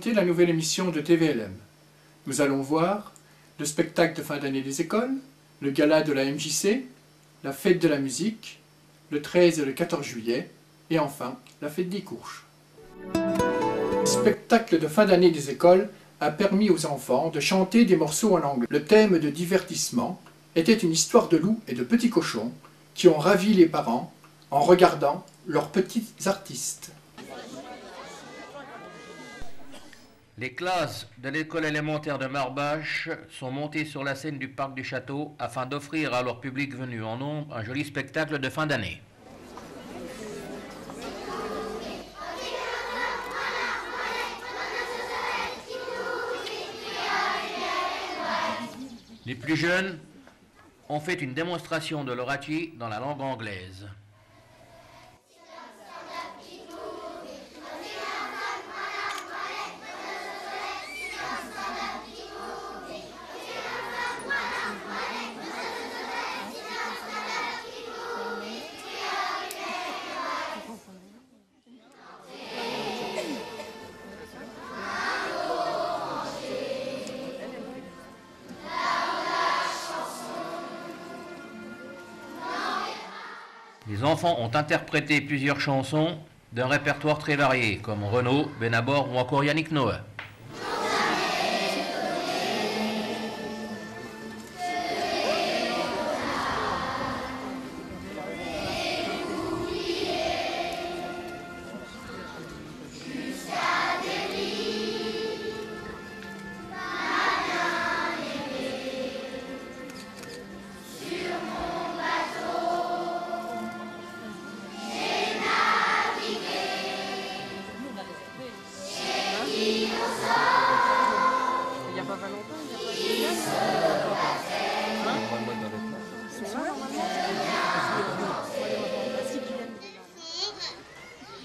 La nouvelle émission de TVLM. Nous allons voir le spectacle de fin d'année des écoles, le gala de la MJC, la fête de la musique, le 13 et le 14 juillet, et enfin la fête des Courches. Le spectacle de fin d'année des écoles a permis aux enfants de chanter des morceaux en anglais. Le thème de divertissement était une histoire de loups et de petits cochons qui ont ravi les parents en regardant leurs petits artistes. Les classes de l'école élémentaire de Marbache sont montées sur la scène du parc du château afin d'offrir à leur public venu en nombre un joli spectacle de fin d'année. Les plus jeunes ont fait une démonstration de l'oratie dans la langue anglaise. Les enfants ont interprété plusieurs chansons d'un répertoire très varié, comme Renaud, Benabor ou encore Yannick Noah.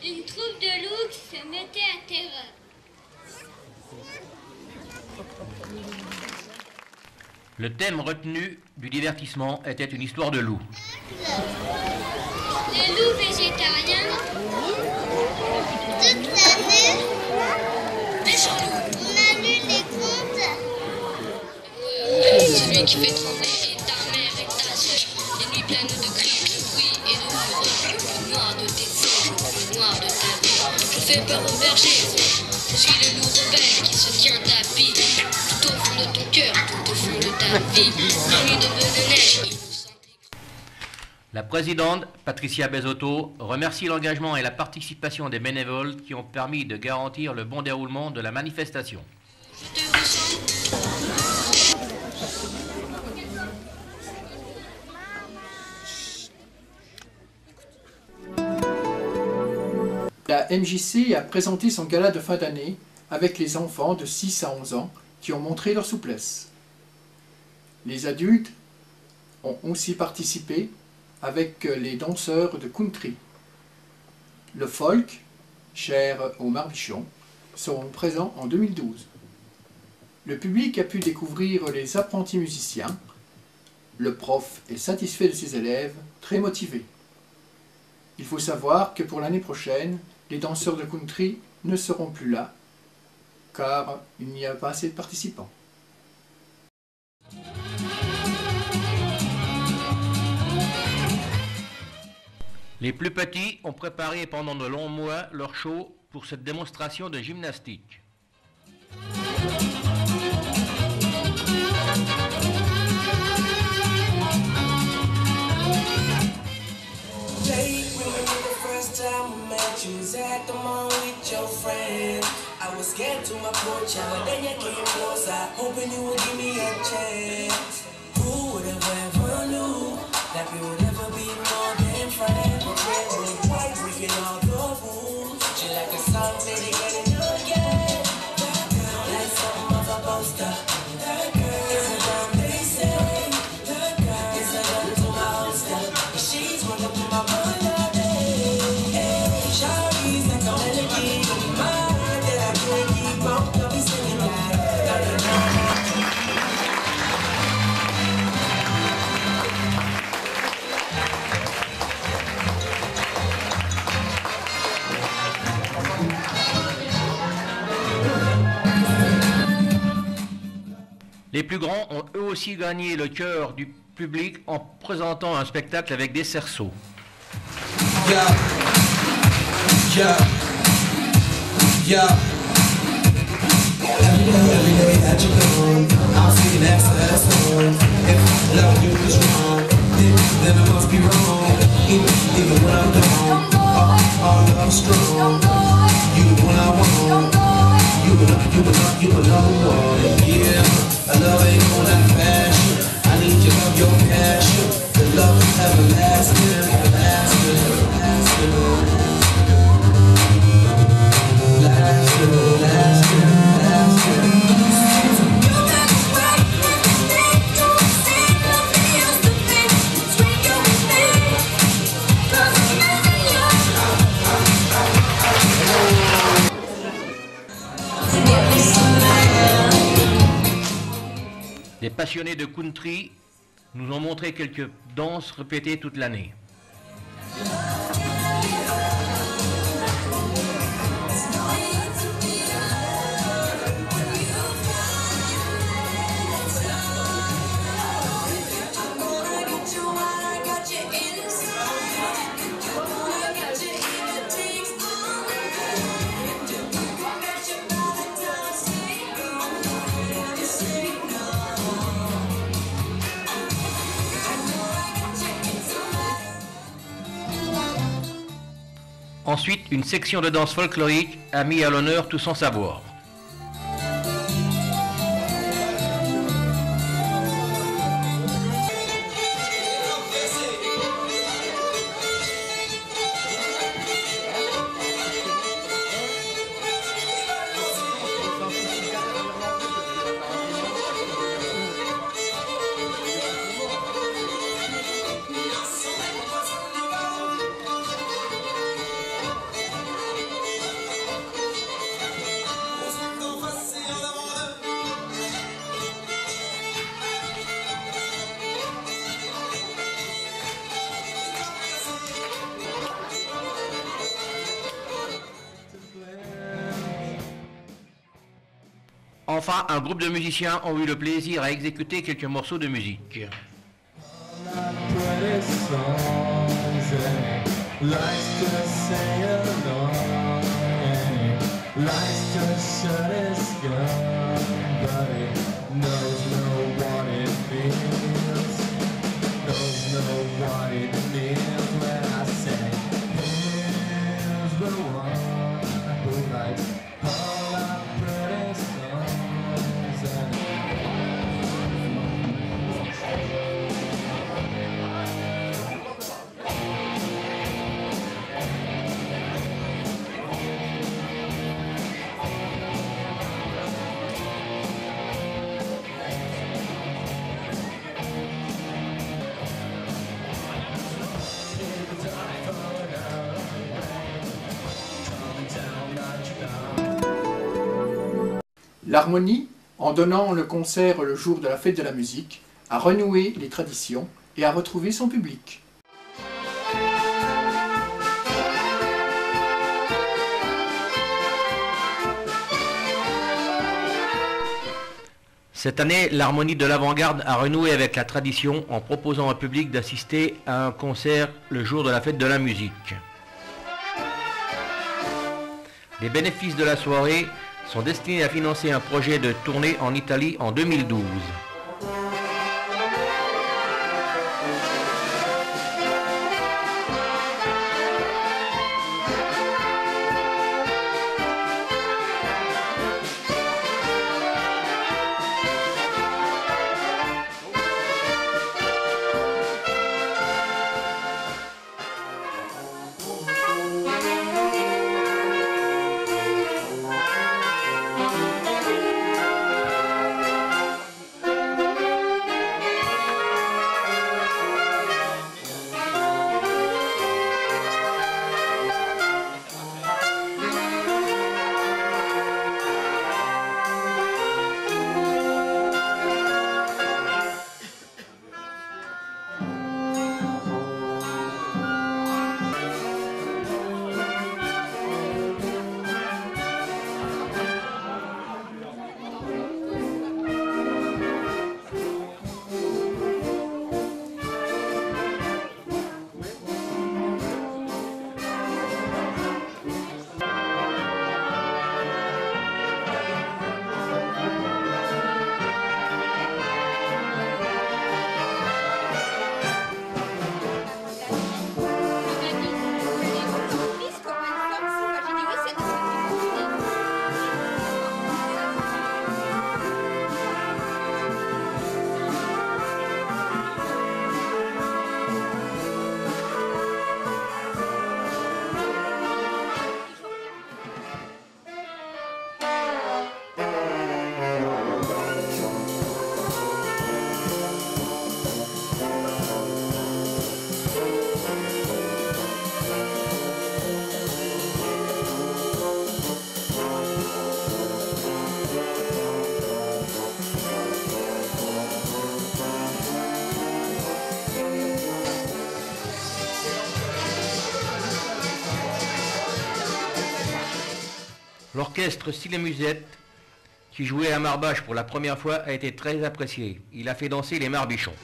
Une troupe de loups qui se mettait à terre. Le thème retenu du divertissement était une histoire de loup. Les loups végétariens. Toute l'année. On a lu les contes. Celui qui fait trembler ta mère et ta sœur. Les nuits pleines de cris, de bruit et de fureur. Le noir de tes sangs, le noir de ta vie. Je fais peur au berger. Je suis le loup rebelle qui se tient tapis. Tout au fond de ton cœur, tout au fond de ta vie. Dans une de neige, La présidente, Patricia Bezotto, remercie l'engagement et la participation des bénévoles qui ont permis de garantir le bon déroulement de la manifestation. je te ressens. La MJC a présenté son gala de fin d'année avec les enfants de 6 à 11 ans qui ont montré leur souplesse. Les adultes ont aussi participé avec les danseurs de country. Le folk, cher aux Marbichons, seront présents en 2012. Le public a pu découvrir les apprentis musiciens. Le prof est satisfait de ses élèves, très motivés. Il faut savoir que pour l'année prochaine, les danseurs de country ne seront plus là, car il n'y a pas assez de participants. Les plus petits ont préparé pendant de longs mois leur show pour cette démonstration de gymnastique. I was scared to approach you, but then you came closer, hoping you would give me a chance. Who would have ever knew that we would ever be more than friends? But red, red, white, breaking all the rules. She like a song, baby, getting again. That girl, like something of a poster. That girl is a damn they say. That girl is a gun to my holster. She's one up to my mother. Hey, Shawty's like a melody in my. plus grands ont eux aussi gagné le cœur du public en présentant un spectacle avec des cerceaux. Yeah. Yeah. Yeah. Every day that you come, I'm singing that sad song. If love you is wrong, then I must be wrong. Even when I'm gone, our love strong. You the one I want. You the number one. Yeah, I love ain't on that fashion. I need your love, your passion. The love is everlasting, everlasting, everlasting. Lasting, lasting, lasting. Des passionnés de country nous ont montré quelques danses répétées toute l'année. Ensuite, une section de danse folklorique a mis à l'honneur tout son savoir. Enfin, un groupe de musiciens ont eu le plaisir à exécuter quelques morceaux de musique. L'harmonie, en donnant le concert le jour de la fête de la musique, a renoué les traditions et a retrouvé son public. Cette année, l'harmonie de l'avant-garde a renoué avec la tradition en proposant au public d'assister à un concert le jour de la fête de la musique. Les bénéfices de la soirée sont destinés à financer un projet de tournée en Italie en 2012. L'orchestre Style Musette, qui jouait à Marbache pour la première fois, a été très apprécié. Il a fait danser les Marbichons.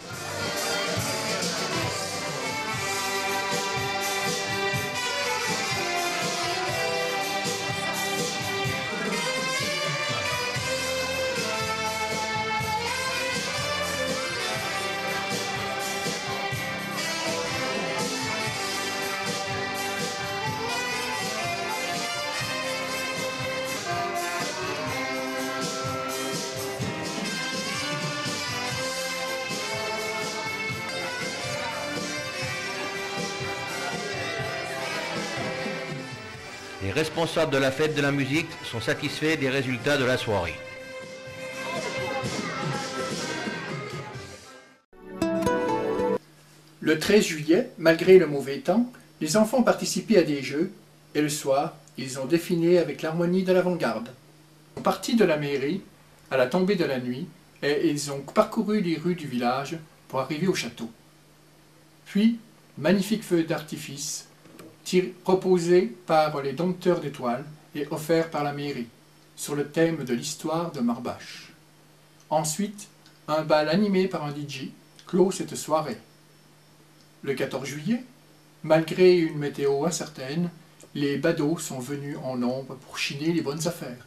Les responsables de la fête de la musique sont satisfaits des résultats de la soirée. Le 13 juillet, malgré le mauvais temps, les enfants ont participé à des jeux et le soir, ils ont défilé avec l'harmonie de l'avant-garde. Ils sont partis de la mairie à la tombée de la nuit et ils ont parcouru les rues du village pour arriver au château. Puis, magnifique feu d'artifice proposé par les dompteurs d'étoiles et offert par la mairie, sur le thème de l'histoire de Marbache. Ensuite, un bal animé par un DJ clôt cette soirée. Le 14 juillet, malgré une météo incertaine, les badauds sont venus en nombre pour chiner les bonnes affaires.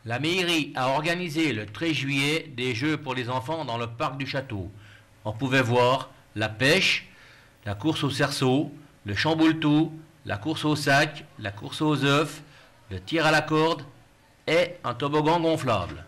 La mairie a organisé le 13 juillet des jeux pour les enfants dans le parc du château. On pouvait voir la pêche, la course au cerceau, le chamboule-tout, la course au sac, la course aux œufs, le tir à la corde et un toboggan gonflable.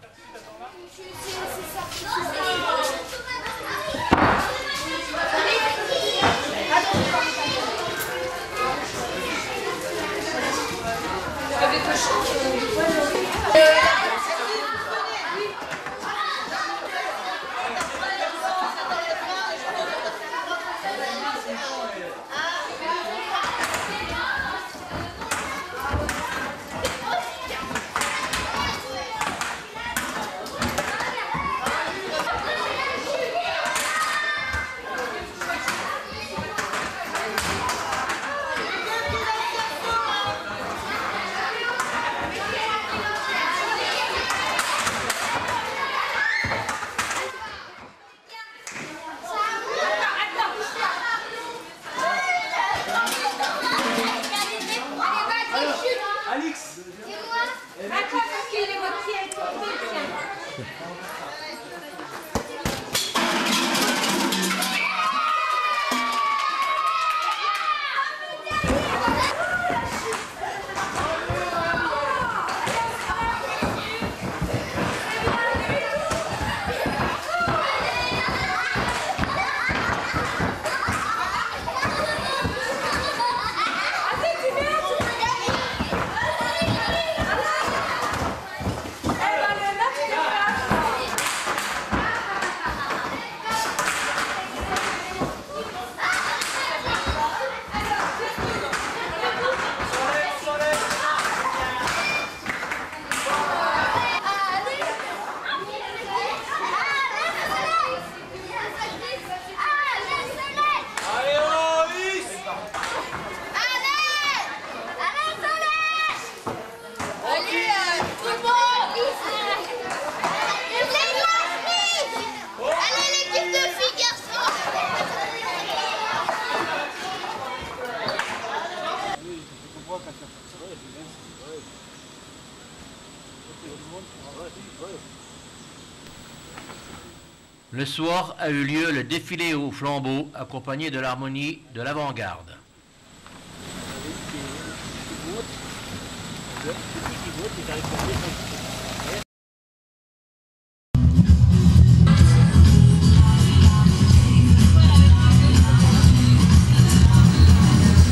Le soir a eu lieu le défilé au flambeau accompagné de l'harmonie de l'avant-garde.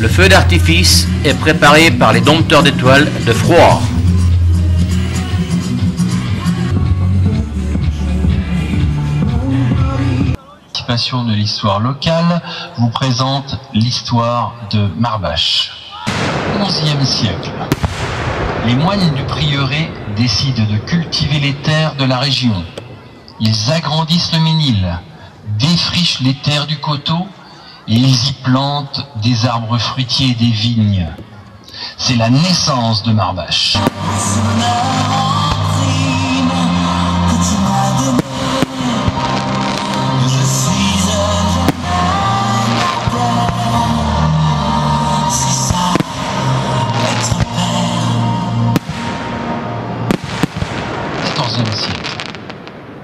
Le feu d'artifice est préparé par les dompteurs d'étoiles de Froid. De l'histoire locale vous présente l'histoire de Marbache. 11e siècle. Les moines du prieuré décident de cultiver les terres de la région. Ils agrandissent le Ménil, défrichent les terres du coteau et ils y plantent des arbres fruitiers et des vignes. C'est la naissance de Marbache.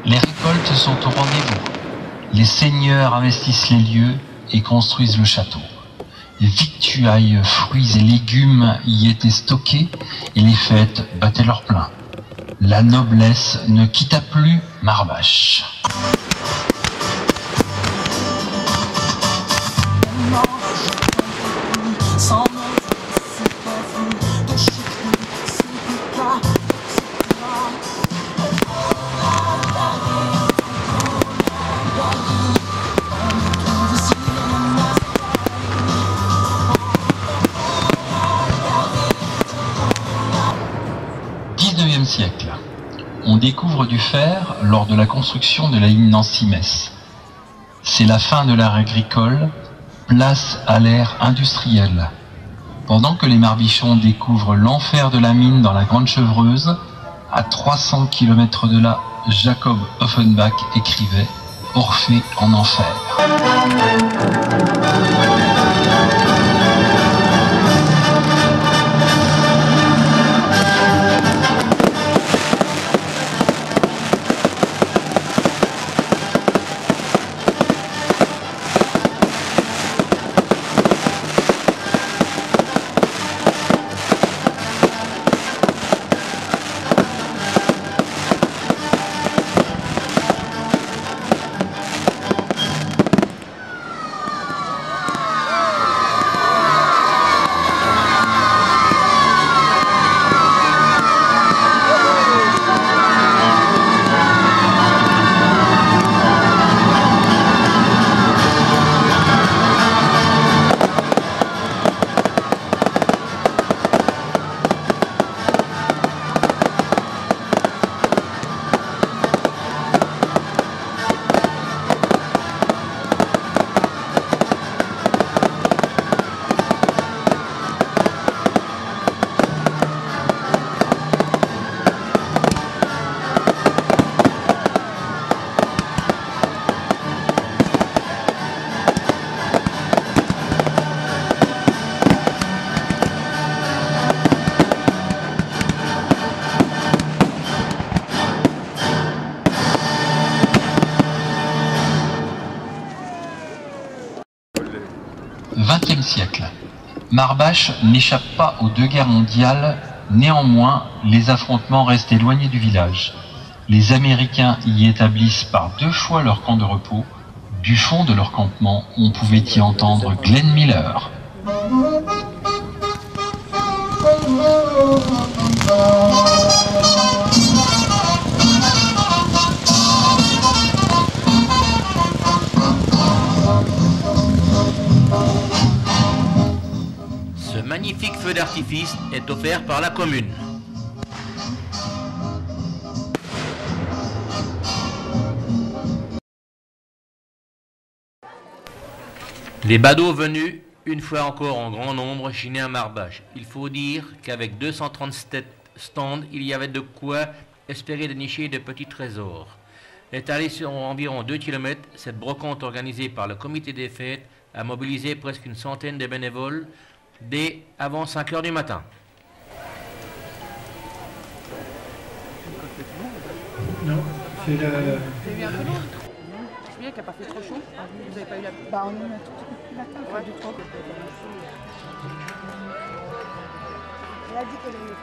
Les récoltes sont au rendez-vous. Les seigneurs investissent les lieux et construisent le château. Victuailles, fruits et légumes y étaient stockés et les fêtes battaient leur plein. La noblesse ne quitta plus Marbache. Siècle. On découvre du fer lors de la construction de la ligne Nancy-Metz. C'est la fin de l'ère agricole, place à l'ère industrielle. Pendant que les Marbichons découvrent l'enfer de la mine dans la Grande Chevreuse, à 300 km de là, Jacob Offenbach écrivait « Orphée en enfer ». XXe siècle. Marbache n'échappe pas aux deux guerres mondiales, néanmoins, les affrontements restent éloignés du village. Les Américains y établissent par 2 fois leur camp de repos. Du fond de leur campement, on pouvait y entendre Glenn Miller. Ce magnifique feu d'artifice est offert par la commune. Les badauds venus, une fois encore en grand nombre, chiner à Marbache. Il faut dire qu'avec 237 stands, il y avait de quoi espérer dénicher de petits trésors. Étalée sur environ 2 km, cette brocante organisée par le comité des fêtes a mobilisé presque une centaine de bénévoles dès avant 5 h du matin. Non, c'est le... C'est bien peu lourd. C'est bien qu'il n'y a pas fait trop chaud. Vous n'avez pas eu la... Bah on en a tout matin. Ouais, du trop. Elle a dit qu'elle allait faire.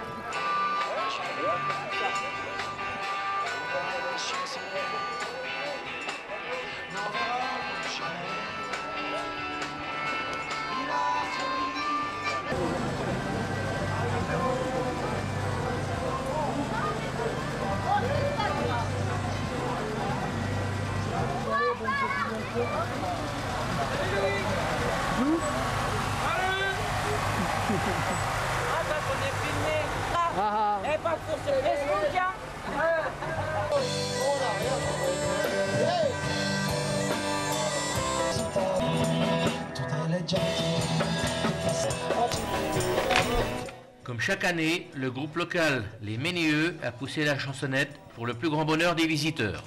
chaque année, le groupe local Les Ménéeux a poussé la chansonnette pour le plus grand bonheur des visiteurs.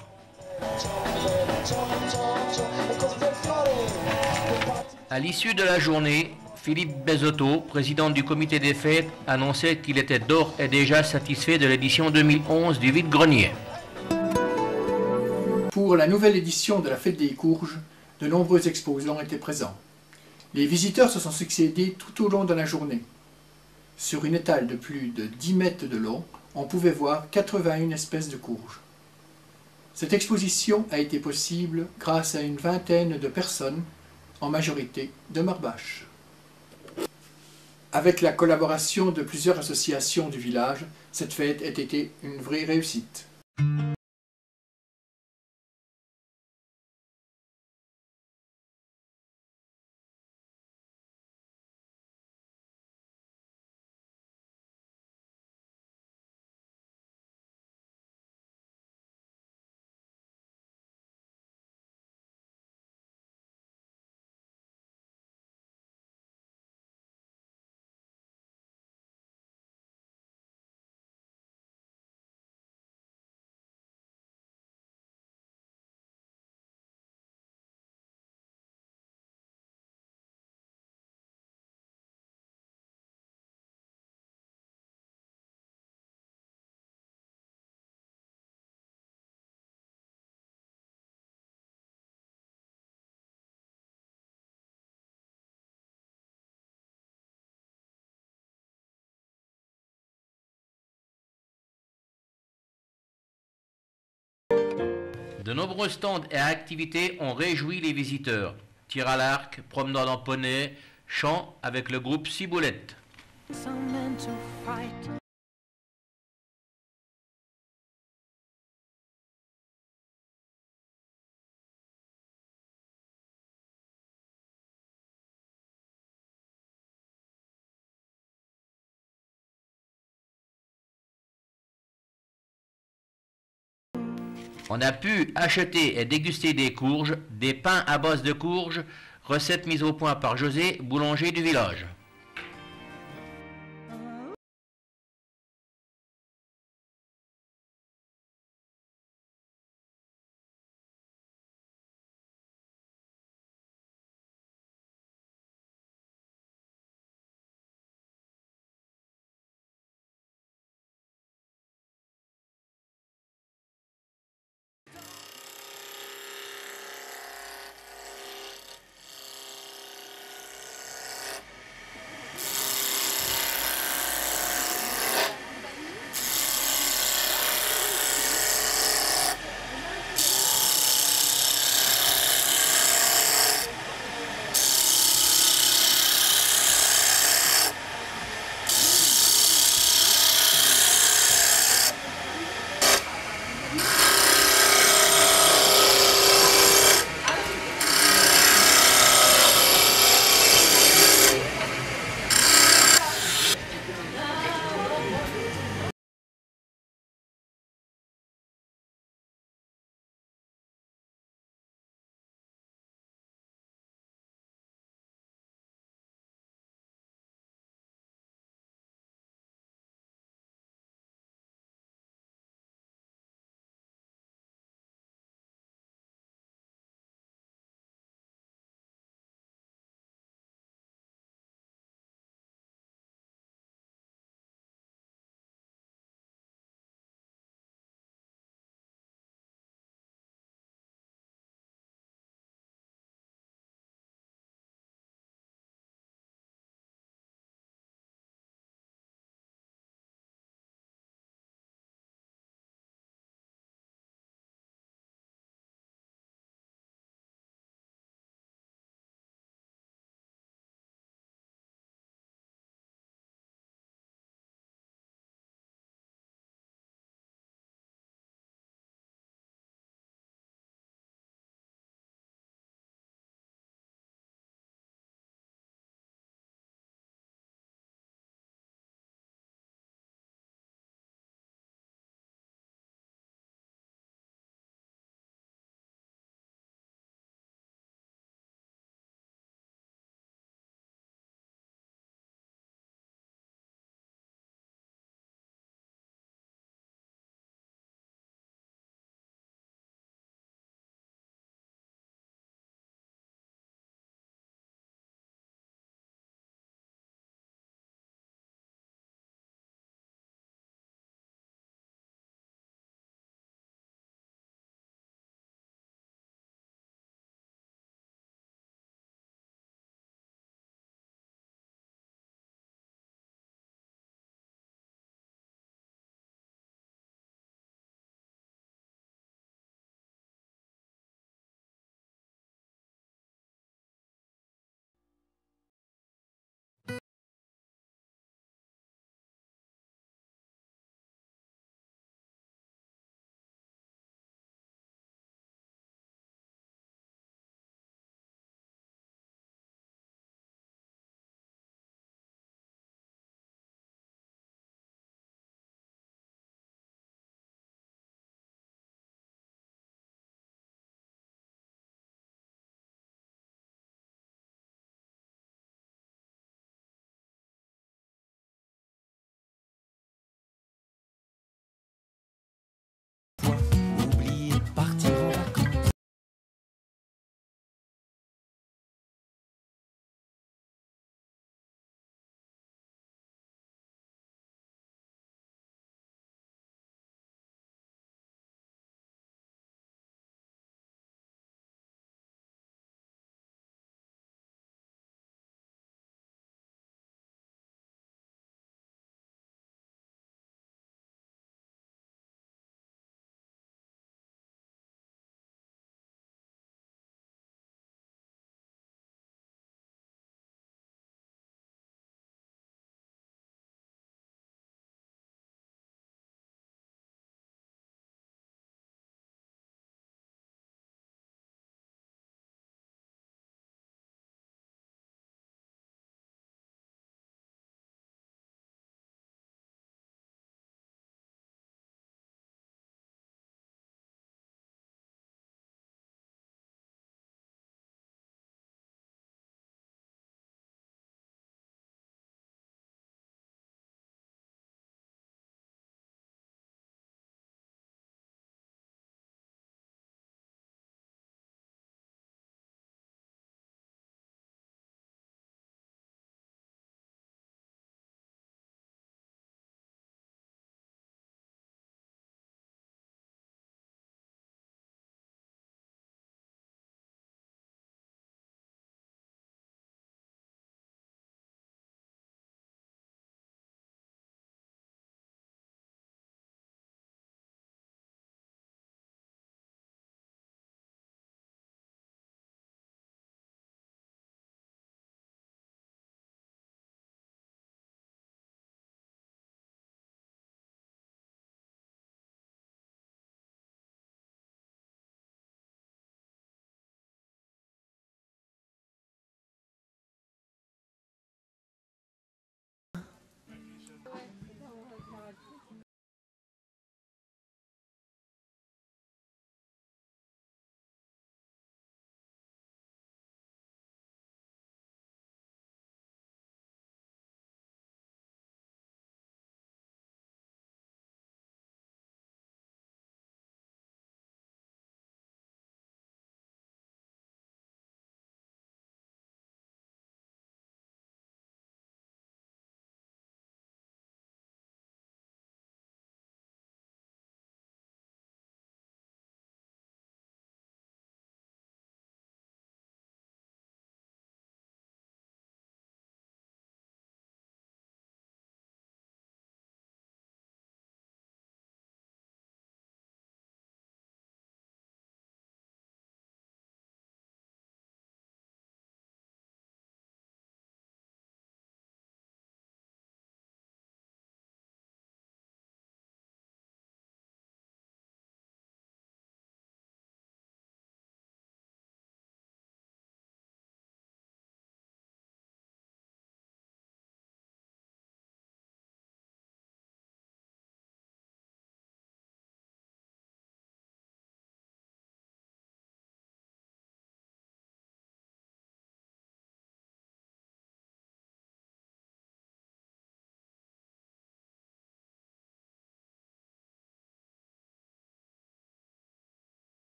À l'issue de la journée, Philippe Bezotto, président du comité des fêtes, annonçait qu'il était d'ores et déjà satisfait de l'édition 2011 du vide-grenier. Pour la nouvelle édition de la Fête des Courges, de nombreux exposants étaient présents. Les visiteurs se sont succédés tout au long de la journée. Sur une étale de plus de 10 mètres de long, on pouvait voir 81 espèces de courges. Cette exposition a été possible grâce à une vingtaine de personnes, en majorité de Marbache. Avec la collaboration de plusieurs associations du village, cette fête a été une vraie réussite. De nombreux stands et activités ont réjoui les visiteurs. Tir à l'arc, promenade en poney, chant avec le groupe Ciboulette. On a pu acheter et déguster des courges, des pains à base de courges, recette mise au point par José, boulanger du village.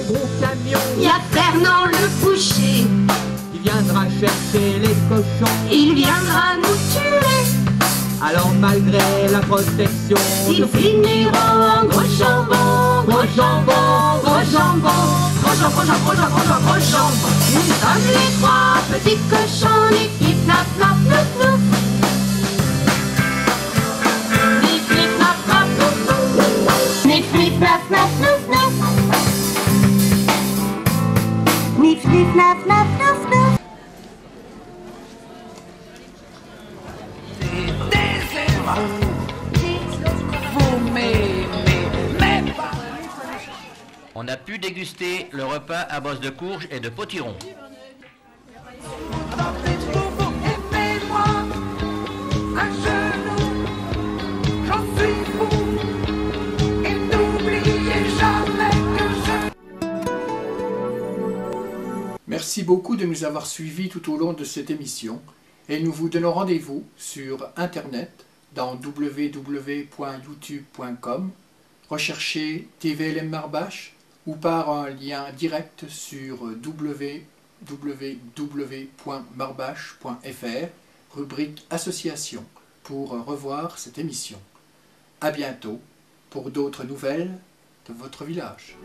gros camion. Il y a Fernand le boucher. Il viendra chercher les cochons. Il viendra nous tuer. Alors malgré la protection, ils finiront en gros jambon. Gros jambon, gros jambon. Gros jambon, gros jambon, gros jambon, gros jambon. Nous sommes les trois petits cochons. Nif, nif, naf, naf, nouf, nouf. Nif, nif, naf, naf, nouf, nouf. Nif, nif, naf, naf, nouf, nouf. Nif, nif, naf, naf, nouf, nouf. On a pu déguster le repas à base de courges et de potiron. Merci beaucoup de nous avoir suivis tout au long de cette émission et nous vous donnons rendez-vous sur internet dans www.youtube.com, recherchez TVLM Marbache ou par un lien direct sur www.marbache.fr, rubrique Association, pour revoir cette émission. À bientôt pour d'autres nouvelles de votre village.